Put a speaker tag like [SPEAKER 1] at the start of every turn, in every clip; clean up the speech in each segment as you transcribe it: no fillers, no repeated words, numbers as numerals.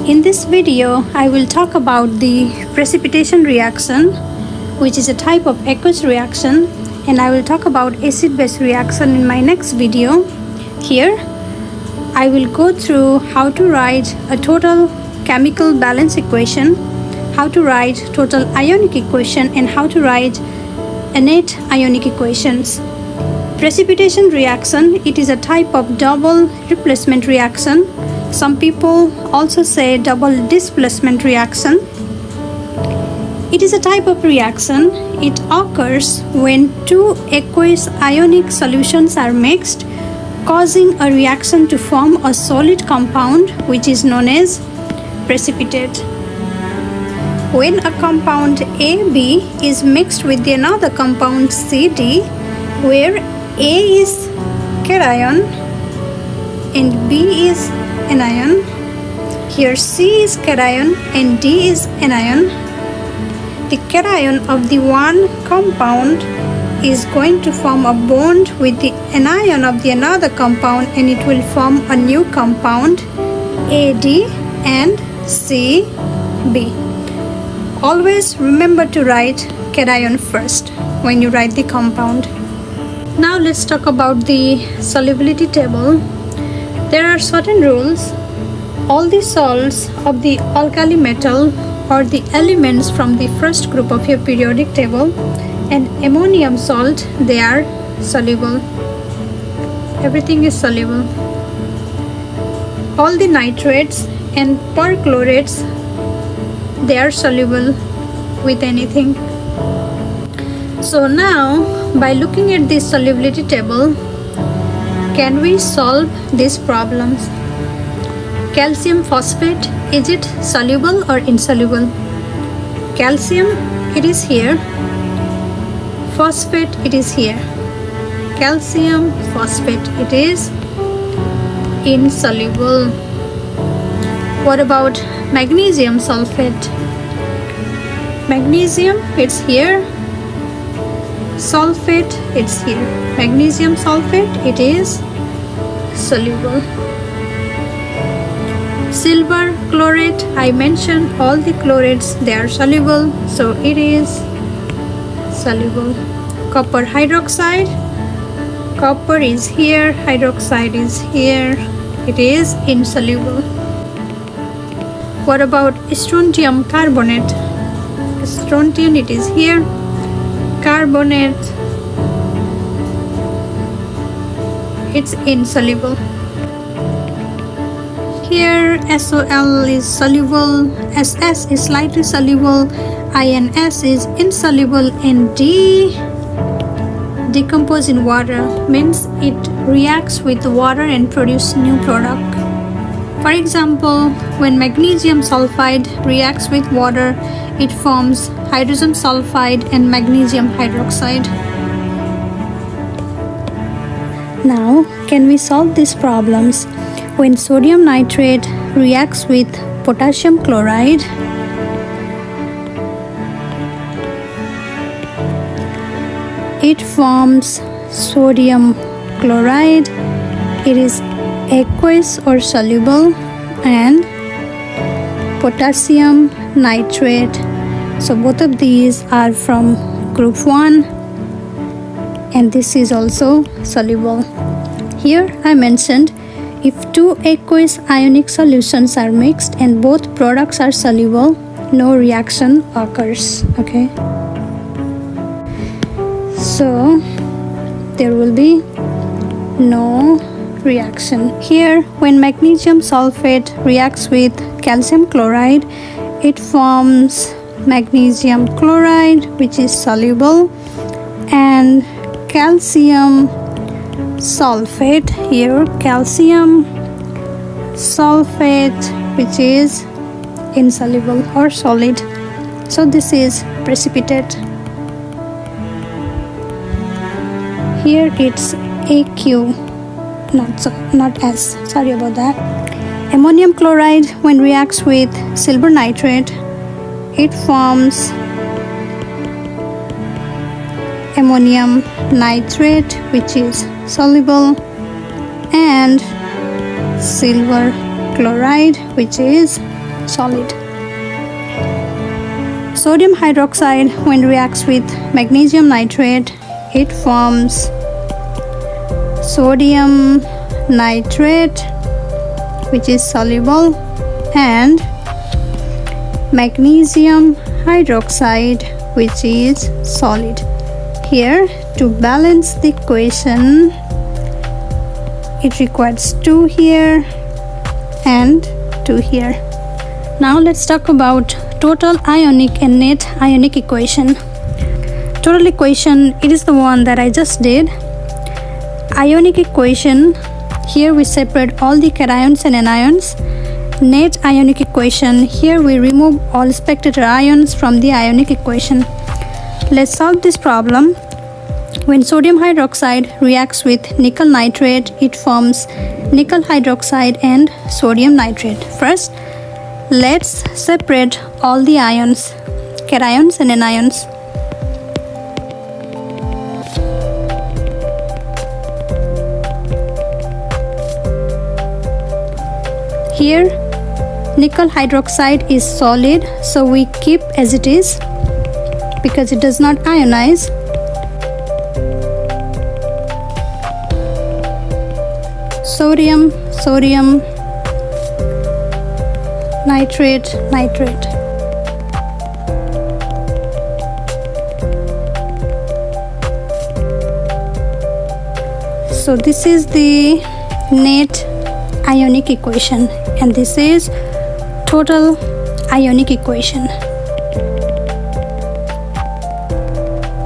[SPEAKER 1] In this video, I will talk about the precipitation reaction, which is a type of aqueous reaction, and I will talk about acid-base reaction in my next video. Here, I will go through how to write a total chemical balance equation, how to write total ionic equation, and how to write innate ionic equations. Precipitation reaction, it is a type of double replacement reaction. Some people also say double displacement reaction. It is a type of reaction. It occurs when two aqueous ionic solutions are mixed, causing a reaction to form a solid compound which is known as precipitate. When a compound AB is mixed with another compound CD, where A is cation and B is anion, here C is cation and D is anion, the cation of the one compound is going to form a bond with the anion of the another compound, and it will form a new compound AD and CB. Always remember to write cation first when you write the compound. Now let's talk about the solubility table. There are certain rules. All the salts of the alkali metal or the elements from the first group of your periodic table and ammonium salt, they are soluble. Everything is soluble. All the nitrates and perchlorates, they are soluble with anything. So now, by looking at this solubility table, can we solve these problems? Calcium phosphate, is it soluble or insoluble? Calcium, it is here. Phosphate, it is here. Calcium phosphate, it is insoluble. What about magnesium sulfate? Magnesium, it's here. Sulfate, it's here. Magnesium sulfate, it is soluble. Silver chlorate, I mentioned all the chlorates, they are soluble, so it is soluble. Copper hydroxide, copper is here, hydroxide is here, it is insoluble. What about strontium carbonate? Strontium, it is here. Carbonate, it's insoluble. Here SOL is soluble, SS is slightly soluble, INS is insoluble, and D decompose in water, means it reacts with water and produce new product. For example, when magnesium sulfide reacts with water, it forms hydrogen sulfide and magnesium hydroxide. Now, can we solve these problems? When sodium nitrate reacts with potassium chloride, it forms sodium chloride. It is aqueous or soluble, and potassium nitrate. So both of these are from group 1, and this is also soluble. Here I mentioned if two aqueous ionic solutions are mixed and both products are soluble, no reaction occurs. Okay, so there will be no reaction. Here, when magnesium sulfate reacts with calcium chloride, it forms magnesium chloride, which is soluble, and calcium sulfate, here calcium sulfate, which is insoluble or solid. So this is precipitate. Here it's AQ, not S, sorry about that. Ammonium chloride, when reacts with silver nitrate, it forms ammonium nitrate, which is soluble, and silver chloride, which is solid. Sodium hydroxide, when reacts with magnesium nitrate, it forms sodium nitrate, which is soluble, and magnesium hydroxide, which is solid. Here, to balance the equation, it requires 2 here and 2 here. Now let's talk about total ionic and net ionic equation. Total equation, it is the one that I just did. Ionic equation, here we separate all the cations and anions. Net ionic equation, here we remove all spectator ions from the ionic equation. Let's solve this problem. When sodium hydroxide reacts with nickel nitrate, it forms nickel hydroxide and sodium nitrate. First, let's separate all the ions, cations and anions. Here, nickel hydroxide is solid, so we keep as it is because it does not ionize. Sodium, nitrate. So this is the net ionic equation, and this is total ionic equation.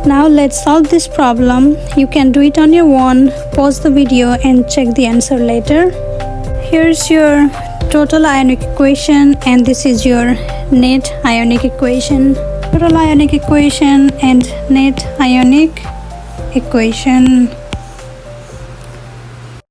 [SPEAKER 1] Now let's solve this problem. You can do it on your own, pause the video and check the answer later. Here's your total ionic equation, and this is your net ionic equation. Total ionic equation and net ionic equation.